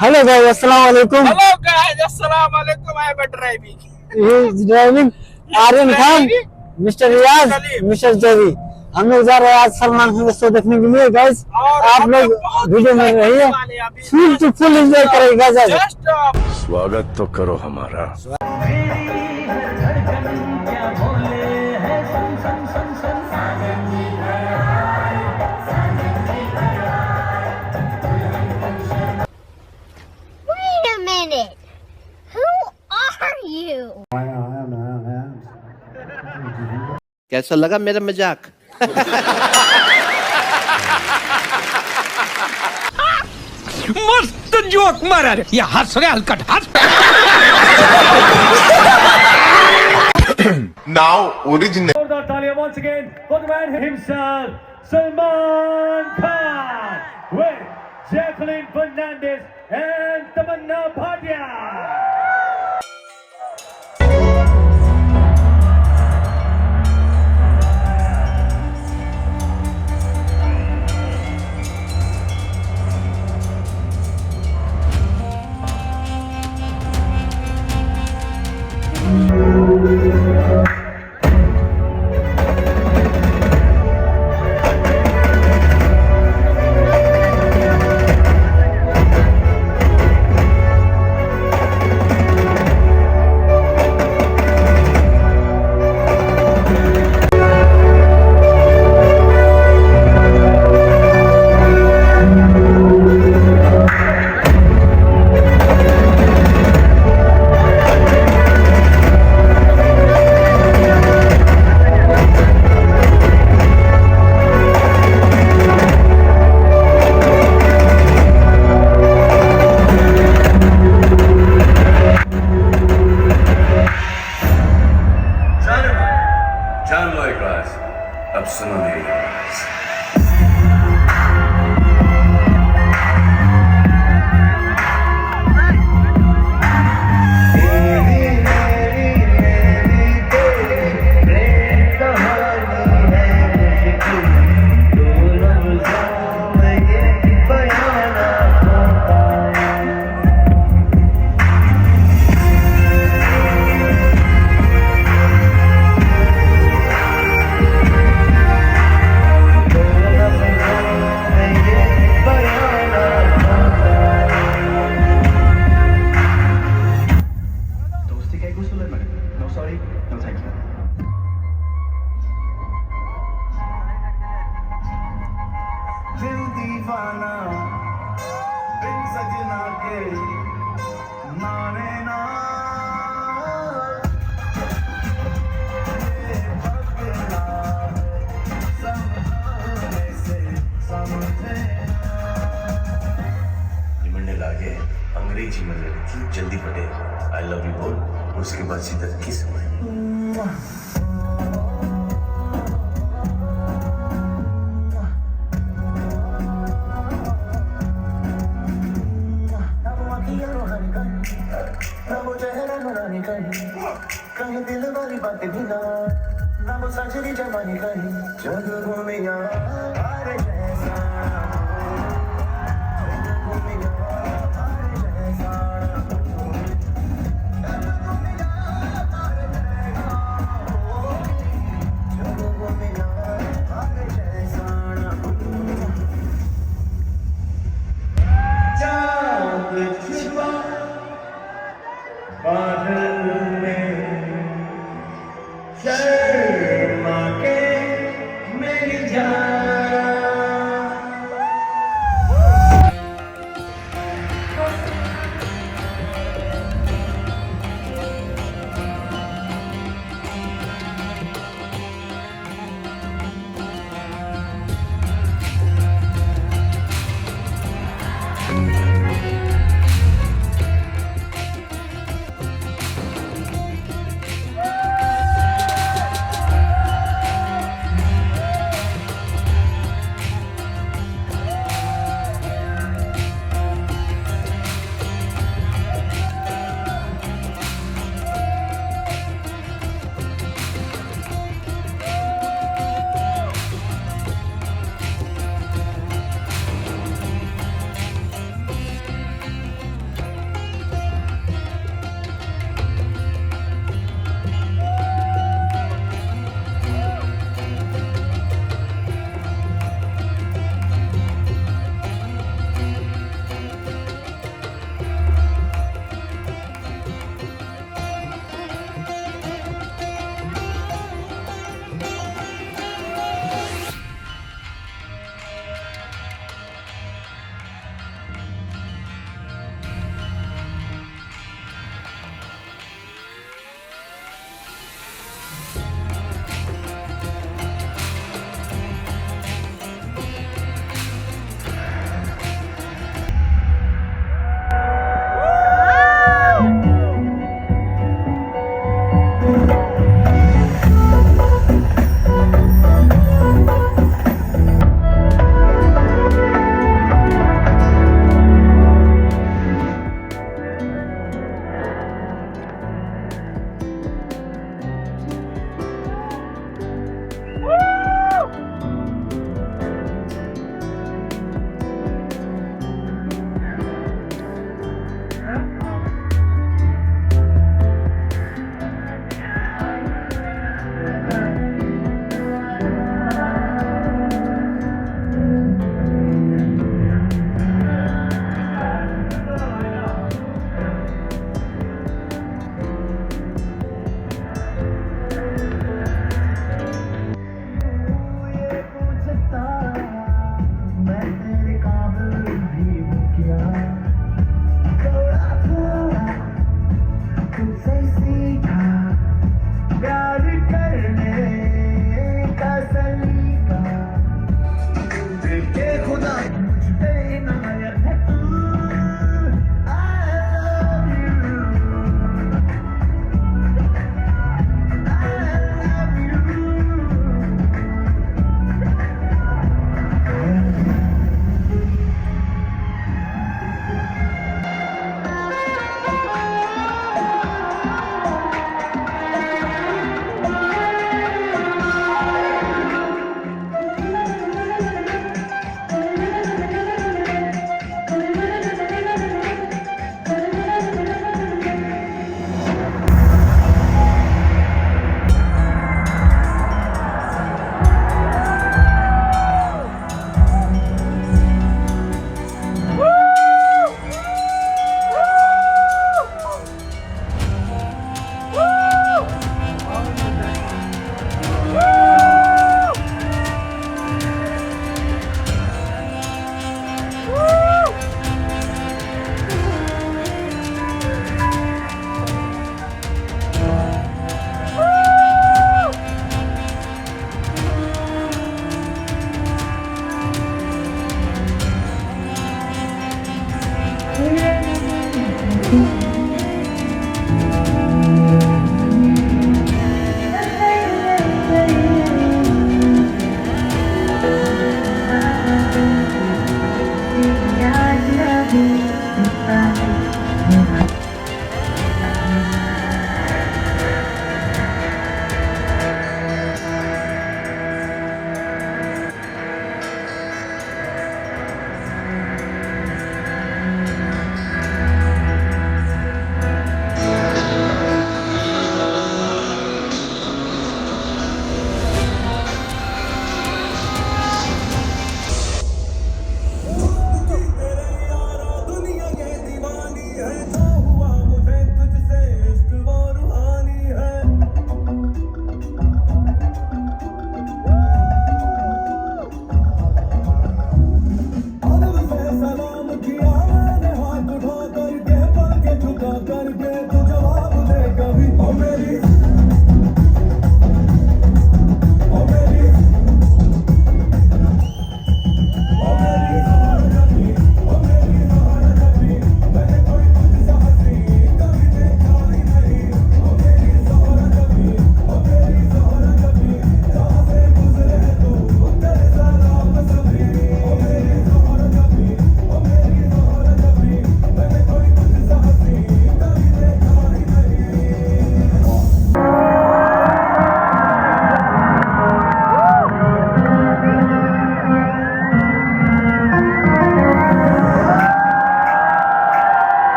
Hello guys, Assalamualaikum. Hello guys, Assalamualaikum. I am driving. He is driving Aryan Khan, Mr. Riyaz, Mr. Javi. हम लोग जा रहे हैं आज सलमान खान का शो देखने के लिए गाइस। आप लोग वीडियो में रहिए, फुल टू फुल एंजॉय करेगा गाइस। स्वागत तो करो हमारा। Wait a minute. Who are you? कैसा लगा मेरा मजाक? मस्त जोक मारा रे, या हंस रे हलकट हंस। Now original. Talia once again for the man himself, Salman Khan, with Jacqueline Fernandez and Tamanna Bhatia. जान लो एक राज, अब सुनो मेरी आवाज। दिल दीवाना बिन सजना के माने ना समझाने से समझे निमंडे लागे अंग्रेजी में लड़की जल्दी पटे आई लव यू बोल, उसके बाद सीधा किस में। कहीं दिल वाली बातें भी ना वो सजरी जवानी कहीं जग घूमिया हारे जैसा घूमिया हारे जैसा जग घूमिया हारे जैसा चांद छिपा बादल में शर्मा के मेरी जान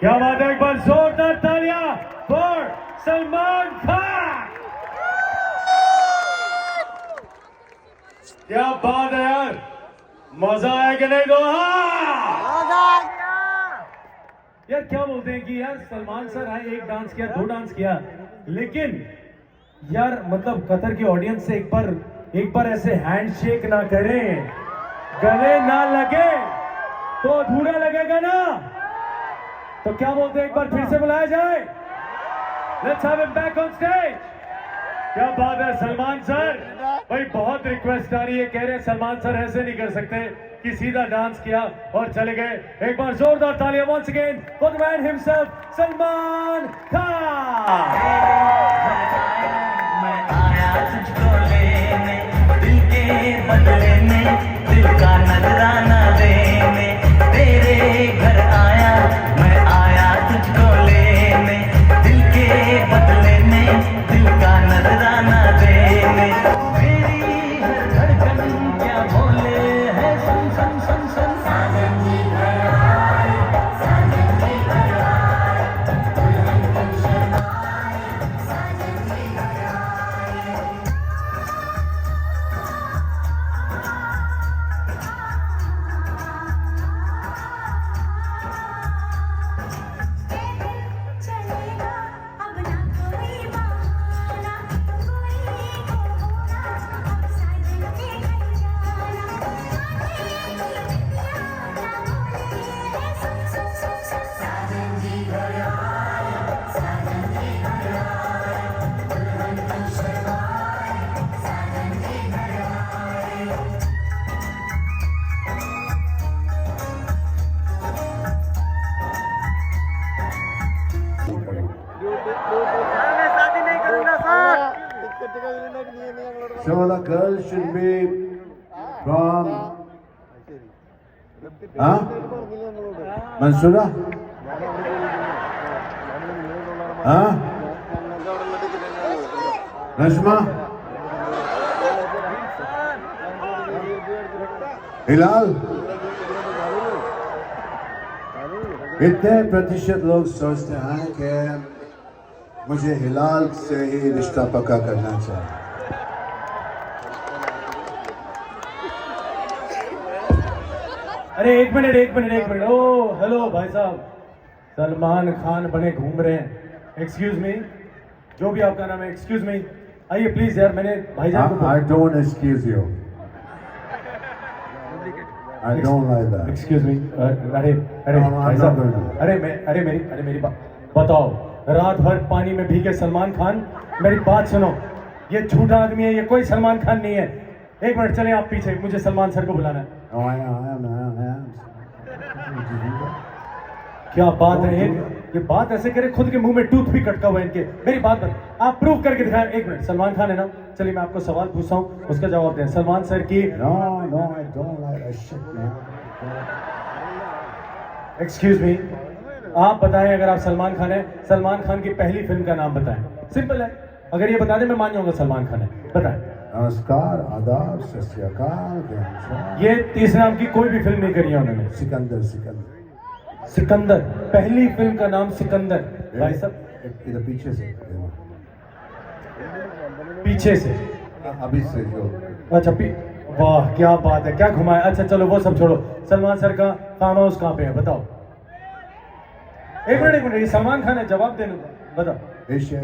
क्या बात है, एक बार जोरदार तालियां फॉर सलमान खान। क्या बात है यार, मजा आया कि नहीं दो? यार क्या बोलते हैं कि यार सलमान सर आए, एक डांस किया, दो डांस किया, लेकिन यार मतलब कतर की ऑडियंस से एक बार ऐसे हैंडशेक ना करें, गले ना लगे तो अधूरा लगेगा ना। तो क्या बोलते हैं, एक बार फिर से बुलाया जाए? Let's have him back on stage. क्या बात है सलमान सर, भाई बहुत रिक्वेस्ट आ रही है, कह रहे हैं सलमान सर ऐसे नहीं कर सकते कि सीधा डांस किया और चले गए। एक बार जोरदार तालियां once again for the man himself Salman Khan. मैं आया तुझको लेने, दिल के बदले में दिल का नजराना देने, तेरे घर आया, मैं आया तुझको लेने, दिल के बदले में दिल का नजराना देने, मेरी हर धड़कन क्या बोले है, सुन सुन सुन सुन, साजन जी घर आए, साजन जी घर आए, दुल्हन तुम शर्माए, साजन जी घर आए। चलेगा अब ना कोई बहाना, कोई को होना, अब साजन के घर जाना, सुन सुन सुन सुन, साजन जी घर आए, साजन जी घर आए, दुल्हन तुम शर्माए, साजन जी घर आए। So the girl should be from Mansura? Rashma? Hilal? इतने प्रतिशत लोग सोचते हैं कि मुझे हिलाल से ही रिश्ता पक्का करना चाहिए। अरे एक मिनट, ओ हेलो भाई साहब, सलमान खान बने घूम रहे हैं। एक्सक्यूज मी, जो भी आपका नाम है, एक्सक्यूज मी, आइए प्लीज यार, मैंने भाईजान को I don't excuse you. I don't like that. Excuse me, अरे No, I'm भाई not साहब, going to. अरे मेरी बात बताओ, रात भर पानी में भीगे सलमान खान, मेरी बात सुनो, ये झूठा आदमी है, ये कोई सलमान खान नहीं है। एक मिनट चले आप पीछे, मुझे सलमान सर को बुलाना है। Oh, I am. क्या बात है, ये बात ऐसे करे, खुद के मुंह में टूथ भी कटका हुआ है इनके। मेरी बात आप प्रूव करके दिखाएं। एक मिनट, सलमान खान है ना, चलिए मैं आपको सवाल पूछता हूँ, उसका जवाब दें। सलमान सर की No, I don't like that shit, man. Excuse me, आप बताएं, अगर आप सलमान खान है, सलमान खान की पहली फिल्म का नाम बताएं। सिंपल है, अगर ये बता दें मैं मान जाऊंगा सलमान खान है, बताएं। नमस्कार, आदाब, सत श्री अकाल। ये तीसरे नाम की कोई भी फिल्म नहीं करी है उन्होंने। सिकंदर। सिकंदर, पहली फिल्म का नाम सिकंदर। भाई साहब इधर पीछे से, पीछे से, अभी से जो। अच्छा वाह क्या बात है, क्या घुमाया। अच्छा चलो वो सब छोड़ो, सलमान सर का फार्म हाउस कहाँ पे है बताओ। एक मिनट, ये सलमान खान है, जवाब देने दो, बताओ।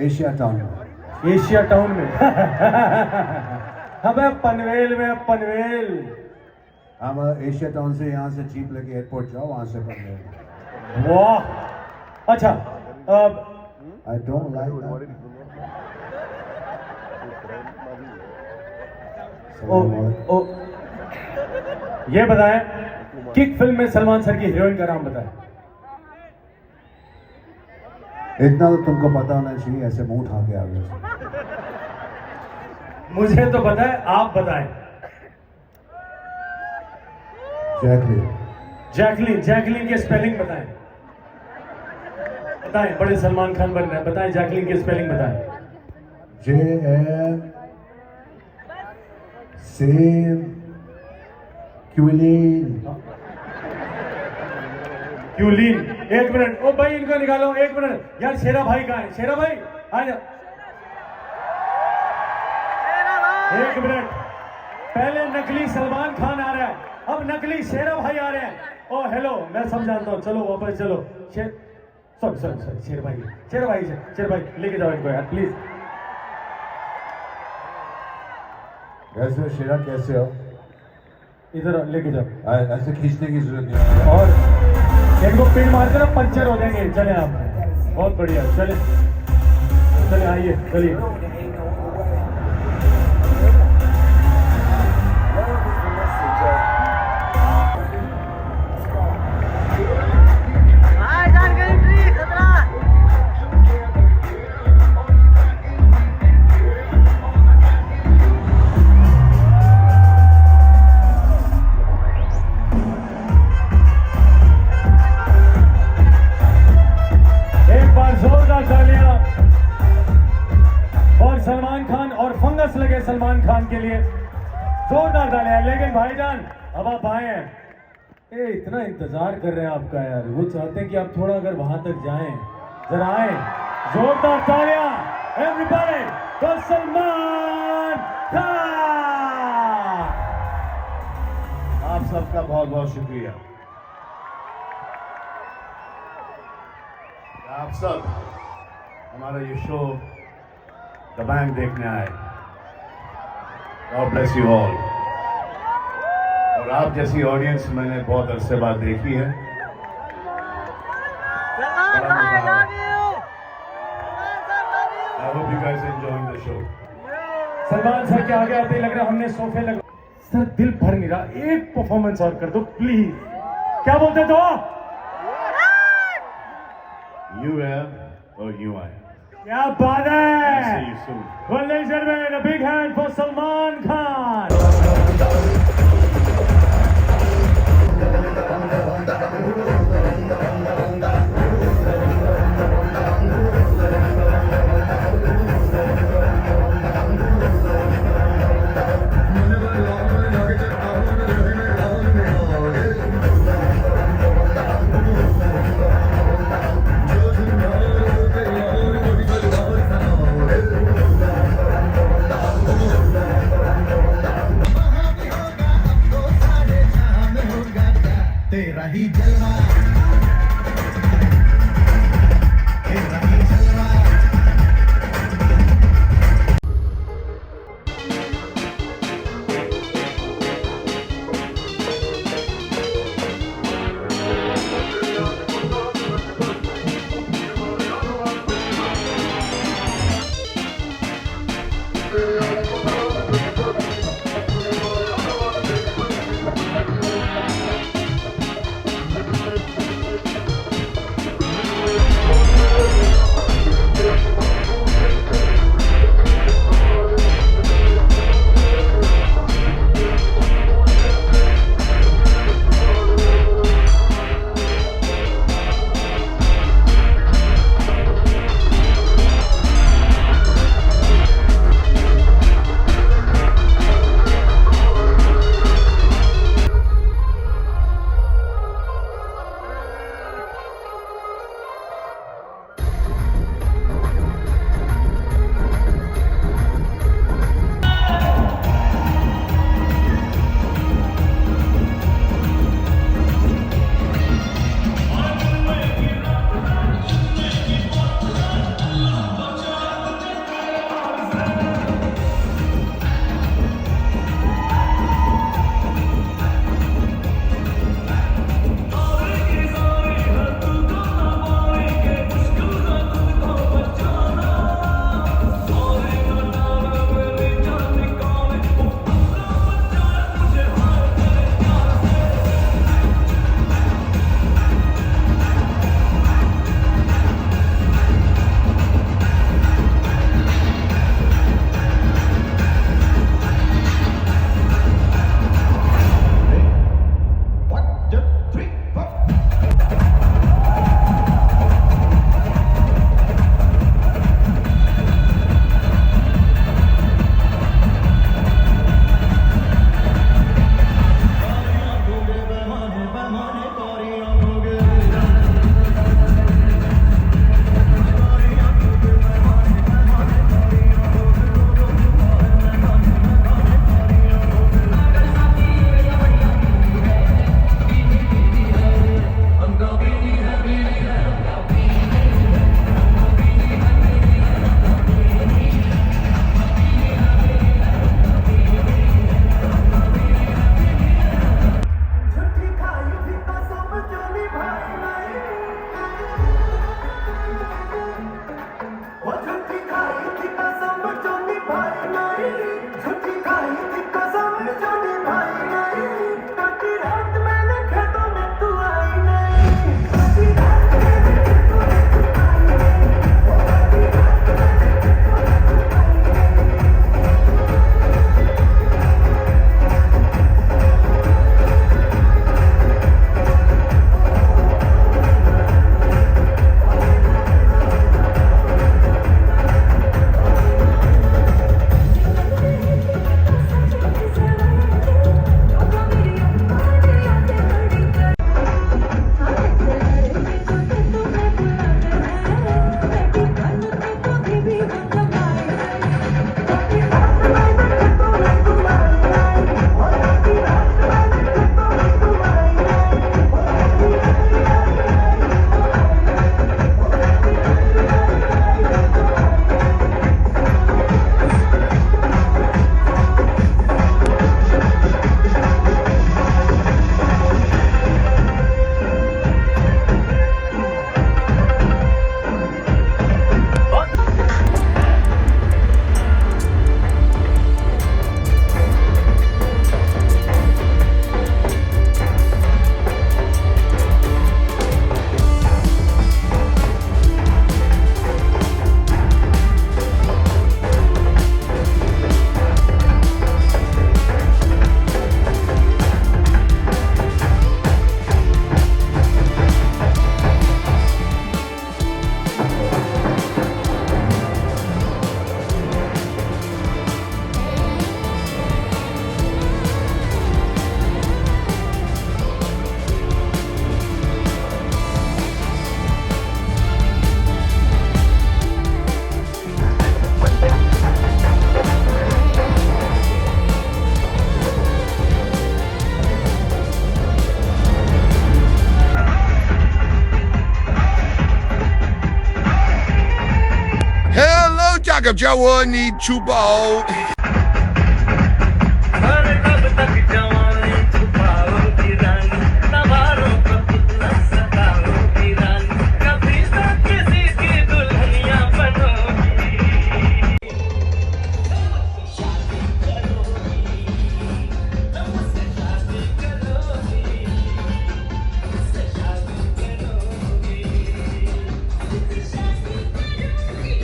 एशिया टाउन में। एशिया टाउन में हमें पनवेल में, पनवेल। हम एशिया टाउन से, यहाँ से जीप लेके एयरपोर्ट जाओ, वहाँ से पनवेल। वाह अच्छा, I don't like that. ओ, ये बताएं, किक फिल्म में सलमान सर की हीरोइन का नाम बताएं। इतना तो तुमको पता होना चाहिए, ऐसे मुंह उठा के आ गए। मुझे तो पता है, आप बताएं। जैकलीन के स्पेलिंग बताएं। बताएं, बड़े सलमान खान बन रहे हैं, बताएं जैकलीन की स्पेलिंग बताएं। JM सेम क्विलीन यू लीन। एक मिनट, ओ भाई इनको निकालो, एक मिनट यार। शेरा भाई कहाँ है? शेरा भाई आ जाओ। एक मिनट, पहले नकली सलमान खान आ रहा है, अब नकली शेरा भाई आ रहे हैं। ओ हेलो, मैं समझाता हूँ, चलो वापस चलो। सॉरी सॉरी सॉरी, शेर भाई लेके जाओ इनको यार प्लीज। कैसे हो शेरा, कैसे हो? इधर लेके जाओ। ऐसे खींचने की जरूरत नहीं है। और इनको पिन मारते ना पंचर हो जाएंगे। चले आप, बहुत बढ़िया, चले चले, आइए चलिए। सलमान खान और फंगस लगे सलमान खान के लिए, जोरदार तालियां। लेकिन भाईजान अब आप आए हैं, ए इतना इंतजार कर रहे हैं आपका यार। वो चाहते हैं कि आप थोड़ा अगर वहां तक जाएं, जरा आए। जोरदार तालियां एवरीबॉडी फॉर सलमान खान। आप सबका बहुत बहुत शुक्रिया। आप सब हमारा ये शो द बैंक देखने आए। God bless you all. और आप जैसी ऑडियंस मैंने बहुत अरसे बाद देखी है। I hope you guys enjoying the show. Salman sir के आगे आते ही लग रहा है हमने सोफे लगा। सर दिल भर नहीं रहा, एक परफॉर्मेंस और कर दो प्लीज। क्या बोलते तो? यू हैव और यू आई। क्या बात है। See you soon. Well, ladies and gentlemen, a big hand for Salman Khan. तेरा ही जलवा, तेरा ही जलवा। your would need to bow. और कब तक जवानी छुपाओगी रानी, सवारों को कितना सताओगी रानी, कभी तो किसी की दुल्हनिया बनोगी। शादी करोगी, मुझसे शादी करोगी, मुझसे शादी करोगी, मुझसे शादी करोगी,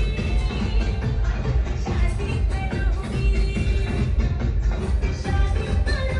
शादी करोगी, शादी करोगी।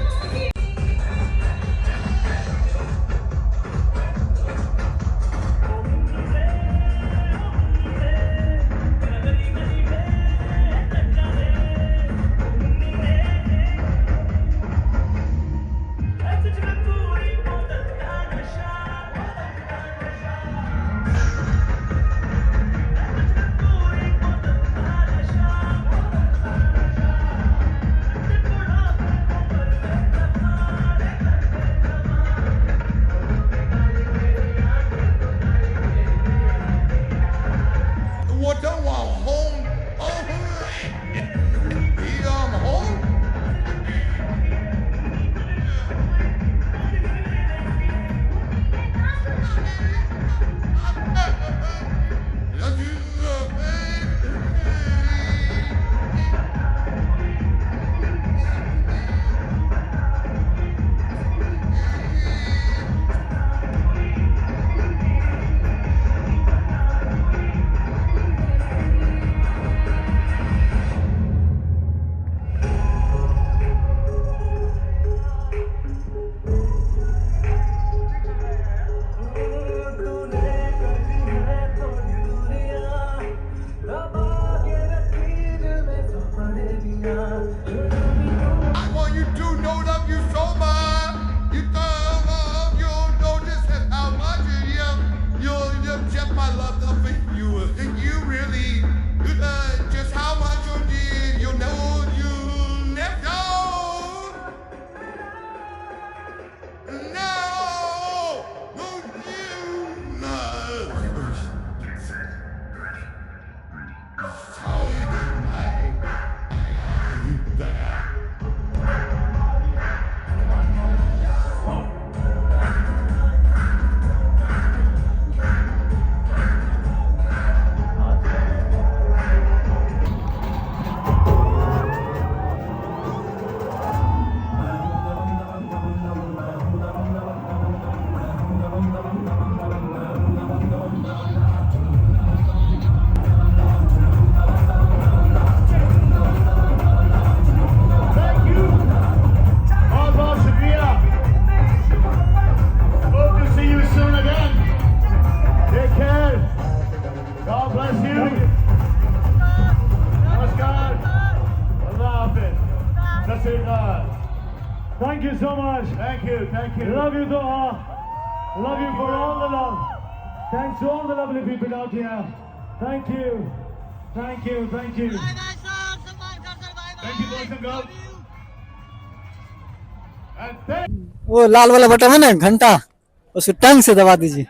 What the home? Oh, I'm home. I want you to know love you so much. You love you know just how much you just my love for you. And you really just how much you did. You know you never know. No, you know. बहुत बहुत शुक्रिया। Hope to see you soon again. Take care. God bless you. Namaskar. Allah Hafiz. Sat Sri Akal. Thank you so much. Thank you. Thank you. Love you, Doha. Love you for all the love. Thanks to all the lovely people out here. Thank you. Thank you. Thank you. Thank you, boys and girls. And thank वो लाल वाला button है ना घंटा, उसको टंग से दबा दीजिए।